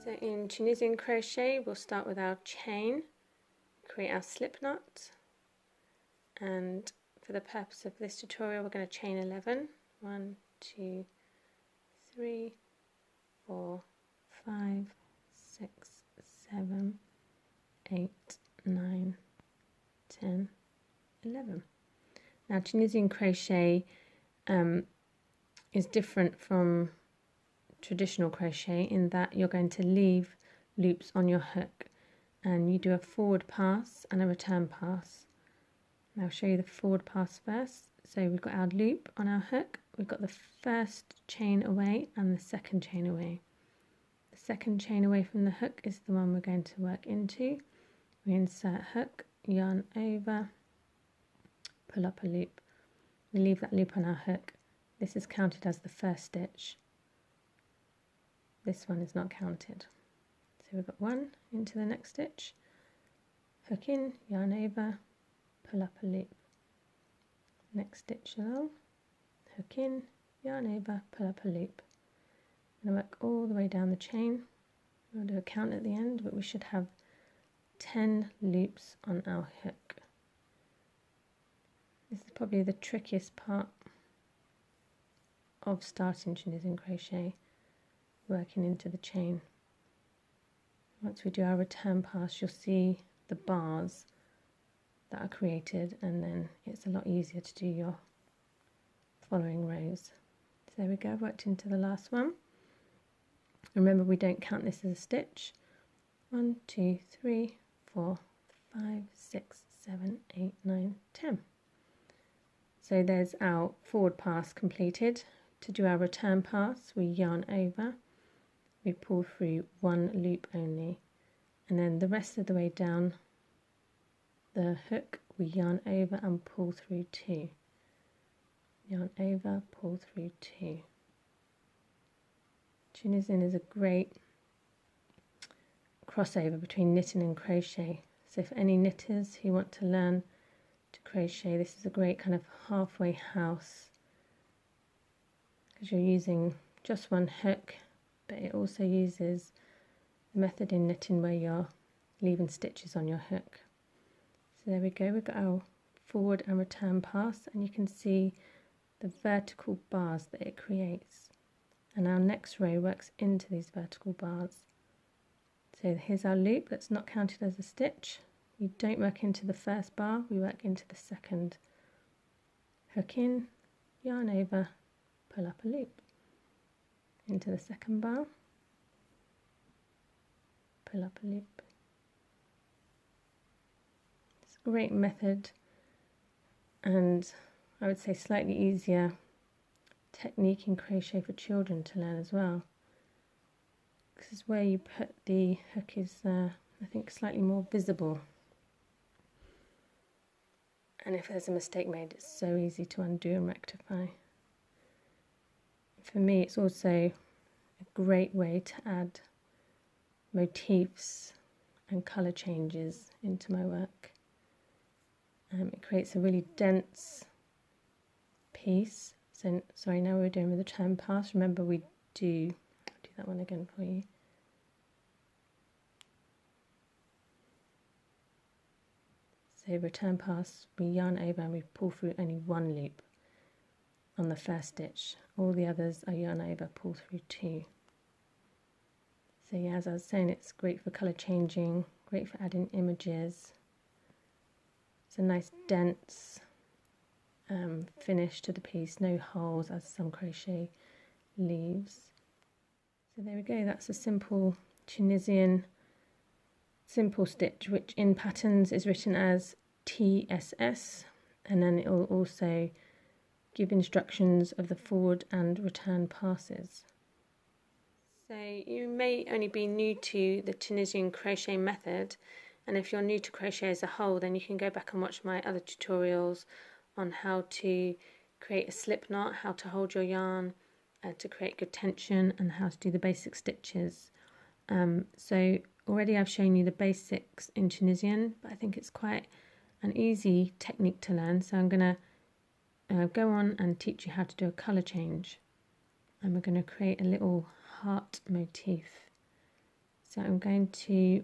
So in Tunisian crochet we'll start with our chain, create our slip knot, and for the purpose of this tutorial we're going to chain 11. 1, 2, 3, 4, 5, 6, 7, 8, 9, 10, 11. Now Tunisian crochet is different from traditional crochet in that you're going to leave loops on your hook, and you do a forward pass and a return pass. Now I'll show you the forward pass first. So we've got our loop on our hook, we've got the first chain away and the second chain away. The second chain away from the hook is the one we're going to work into. We insert hook, yarn over, pull up a loop. We leave that loop on our hook. This is counted as the first stitch. This one is not counted. So we've got one into the next stitch, hook in, yarn over, pull up a loop. Next stitch along, hook in, yarn over, pull up a loop. I'm going to work all the way down the chain. We'll do a count at the end, but we should have 10 loops on our hook. This is probably the trickiest part of starting Tunisian crochet, working into the chain. Once we do our return pass, you'll see the bars that are created, and then it's a lot easier to do your following rows. So there we go, worked into the last one. Remember, we don't count this as a stitch. 1, 2, 3, 4, 5, 6, 7, 8, 9, 10. So there's our forward pass completed. To do our return pass, we yarn over, we pull through one loop only, and then the rest of the way down the hook we yarn over and pull through 2. Yarn over, pull through 2. Tunisian is a great crossover between knitting and crochet. So for any knitters who want to learn to crochet, this is a great kind of halfway house, because you're using just one hook, but it also uses the method in knitting where you're leaving stitches on your hook. So there we go, we've got our forward and return pass, and you can see the vertical bars that it creates. And our next row works into these vertical bars. So here's our loop that's not counted as a stitch. We don't work into the first bar, we work into the second. Hook in, yarn over, pull up a loop. Into the second bar, pull up a loop. It's a great method, and I would say slightly easier technique in crochet for children to learn as well. This is where you put the hook is, I think, slightly more visible. And if there's a mistake made, it's so easy to undo and rectify. For me, it's also a great way to add motifs and colour changes into my work. It creates a really dense piece. So, sorry, now we're doing with the return pass. Remember, I'll do that one again for you. So return pass, we yarn over and we pull through only one loop on the first stitch. All the others are yarn over, pull through 2. So yeah, as I was saying, it's great for colour changing, great for adding images. It's a nice dense finish to the piece, no holes as some crochet leaves. So there we go, that's a simple Tunisian simple stitch, which in patterns is written as TSS, and then it will also give instructions of the forward and return passes. So you may only be new to the Tunisian crochet method, and if you're new to crochet as a whole, then you can go back and watch my other tutorials on how to create a slip knot, how to hold your yarn, to create good tension, and how to do the basic stitches. So already I've shown you the basics in Tunisian, but I think it's quite an easy technique to learn, so I'm going to go on and teach you how to do a colour change. And we're going to create a little heart motif. So I'm going to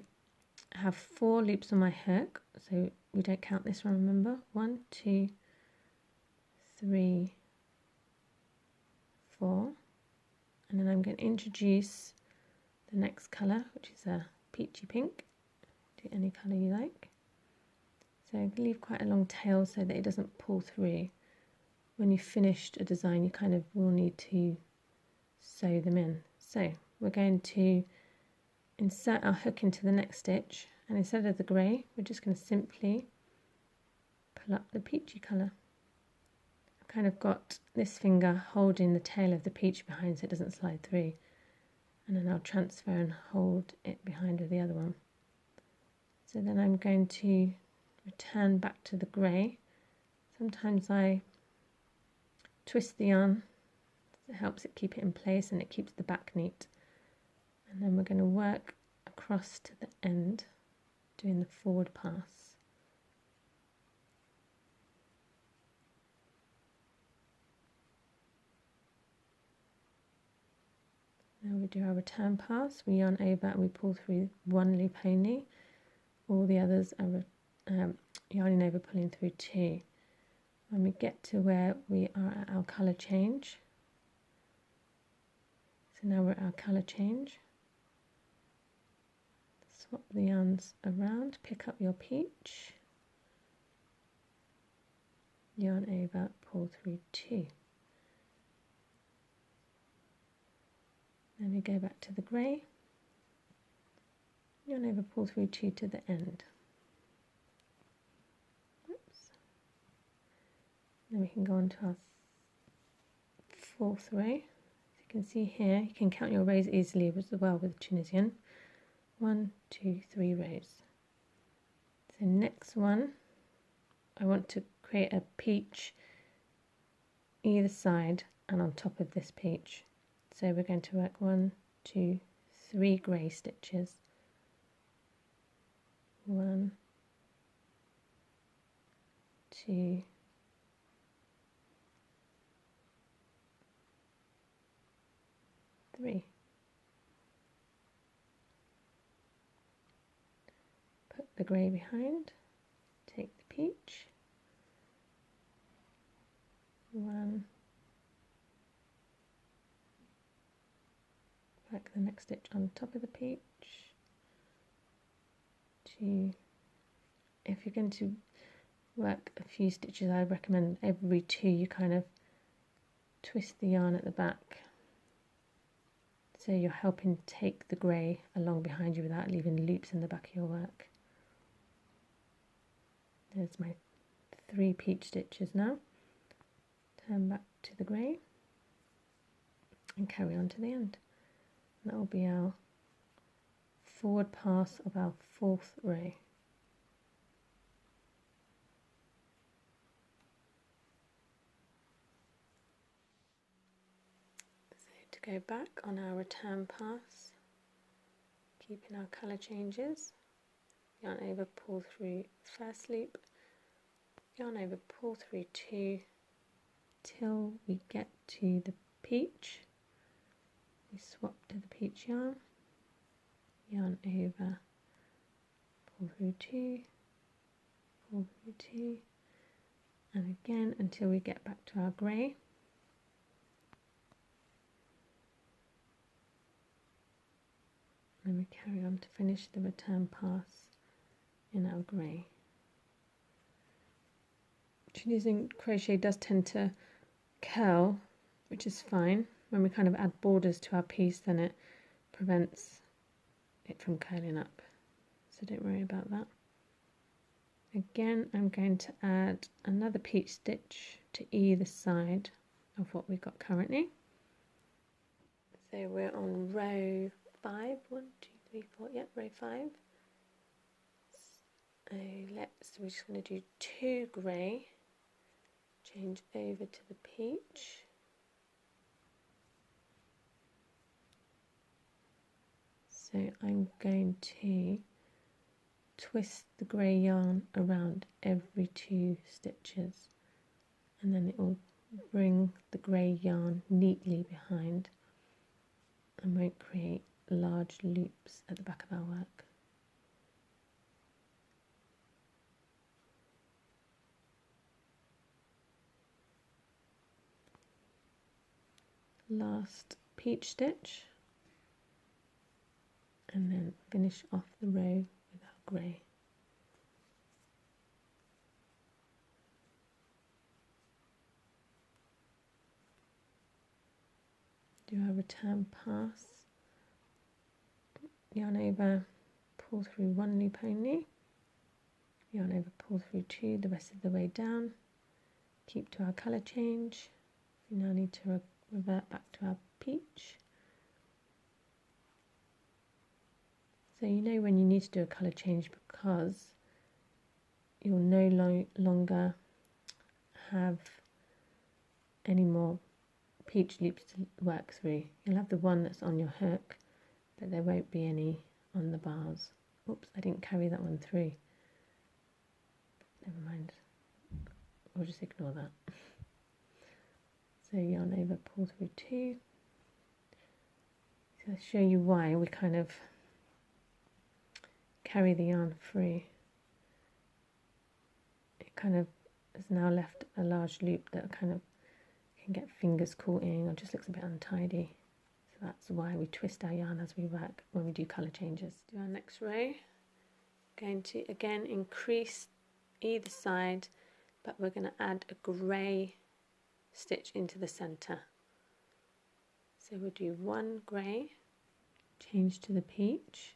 have 4 loops on my hook, so we don't count this one, remember? 1, 2, 3, 4, and then I'm going to introduce the next colour, which is a peachy pink. Do any colour you like. So leave quite a long tail so that it doesn't pull through. When you've finished a design, you kind of will need to sew them in. So we're going to insert our hook into the next stitch, and instead of the grey, we're just going to simply pull up the peachy colour. I've kind of got this finger holding the tail of the peach behind so it doesn't slide through, and then I'll transfer and hold it behind with the other one. So then I'm going to return back to the grey. Sometimes I twist the yarn, it helps it keep it in place and it keeps the back neat. And then we're going to work across to the end, doing the forward pass. Now we do our return pass, we yarn over and we pull through 1 loop only. All the others are yarning over, pulling through 2. When we get to where we are at our colour change, so now we're at our colour change, swap the yarns around, pick up your peach, yarn over, pull through 2. Then we go back to the grey, yarn over, pull through 2 to the end. Oops. Then we can go on to our 4th row. As you can see here, you can count your rows easily as well with Tunisian. 1, 2, 3 rows. So next one, I want to create a peach either side and on top of this peach. So we're going to work 1, 2, 3 grey stitches. 1, 2, 3. Put the grey behind, take the peach, 1, work the next stitch on top of the peach, 2. If you're going to work a few stitches, I recommend every 2 you kind of twist the yarn at the back, so you're helping take the grey along behind you without leaving loops in the back of your work. There's my 3 peach stitches now. Turn back to the grey and carry on to the end. That will be our forward pass of our 4th row. So to go back on our return pass, keeping our colour changes, yarn over, pull through 1st loop, yarn over, pull through 2 till we get to the peach. We swap to the peach yarn, yarn over, pull through 2, pull through 2, and again until we get back to our grey. And we carry on to finish the return pass in our grey. Tunisian crochet does tend to curl, which is fine. When we kind of add borders to our piece, then it prevents it from curling up, so don't worry about that. Again, I'm going to add another peach stitch to either side of what we've got currently. So we're on row 5, 1, 2, 3, 4, yep, row 5. So we're just going to do 2 grey, change over to the peach, so I'm going to twist the grey yarn around every 2 stitches, and then it will bring the grey yarn neatly behind and won't create large large loops at the back of our work. Last peach stitch, and then finish off the row with our grey. Do our return pass, yarn over, pull through one loop only, yarn over, pull through two the rest of the way down, keep to our colour change. We now need to revert back to our peach. So you know when you need to do a colour change, because you'll no longer have any more peach loops to work through. You'll have the one that's on your hook, but there won't be any on the bars. Oops, I didn't carry that one through. Never mind, we'll just ignore that. So yarn over, pull through two. So I'll show you why we kind of carry the yarn through. It kind of has now left a large loop that kind of can get fingers caught in or just looks a bit untidy. So that's why we twist our yarn as we work when we do colour changes. Do our next row. Going to again increase either side, but we're going to add a grey stitch into the centre. So we'll do one grey, change to the peach,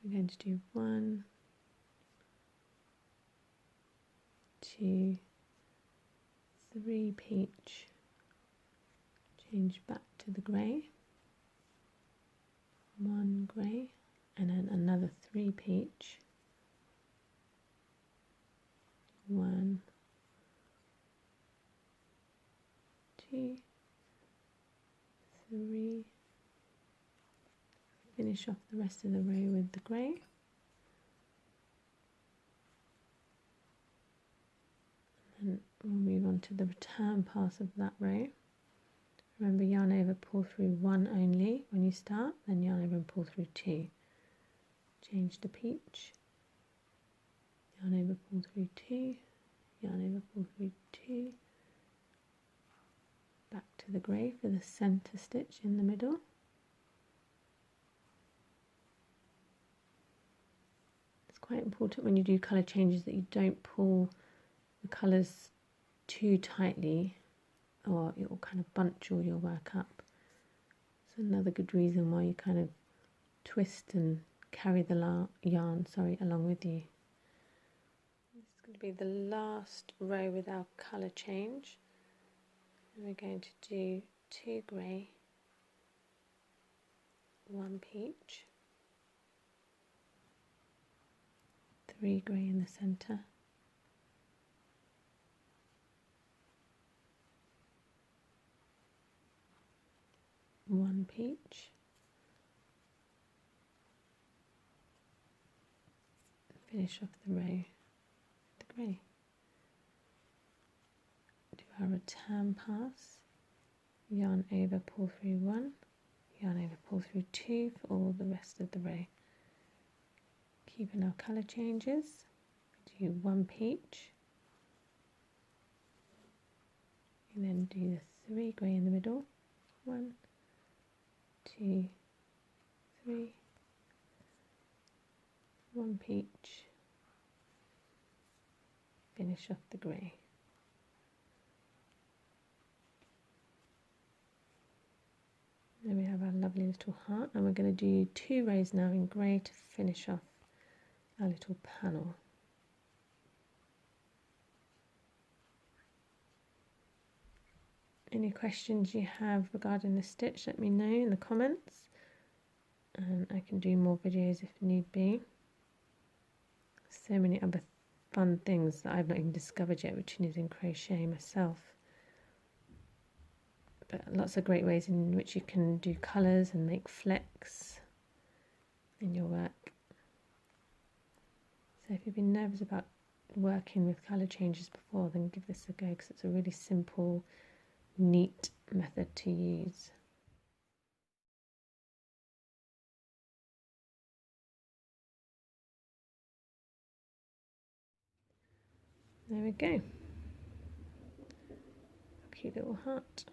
we're going to do 1, 2, 3 peach, change back to the grey, 1 grey, and then another 3 peach, 1, 2, 3, finish off the rest of the row with the grey, and then we'll move on to the return pass of that row. Remember, yarn over, pull through 1 only when you start, then yarn over and pull through 2. Change to peach, yarn over, pull through 2, yarn over, pull through 2, back to the grey for the centre stitch in the middle. It's quite important when you do colour changes that you don't pull the colours too tightly, or it will kind of bunch all your work up. It's another good reason why you kind of twist and carry the yarn along with you. This is going to be the last row with our colour change, and we're going to do 2 grey, 1 peach, 3 grey in the centre, 1 peach, finish off the row with the grey. Do our return pass, yarn over, pull through 1, yarn over, pull through 2 for all the rest of the row. Keeping our colour changes, do 1 peach, and then do the 3 grey in the middle, 1, 2, 3, 1 peach, finish off the grey. There we have our lovely little heart, and we're going to do 2 rows now in grey to finish off our little panel. Any questions you have regarding the stitch, let me know in the comments, and I can do more videos if need be. So many other fun things that I've not even discovered yet with Tunisian crochet myself. But lots of great ways in which you can do colours and make flecks in your work. So if you've been nervous about working with colour changes before, then give this a go, because it's a really simple, neat method to use. There we go. Cute little heart.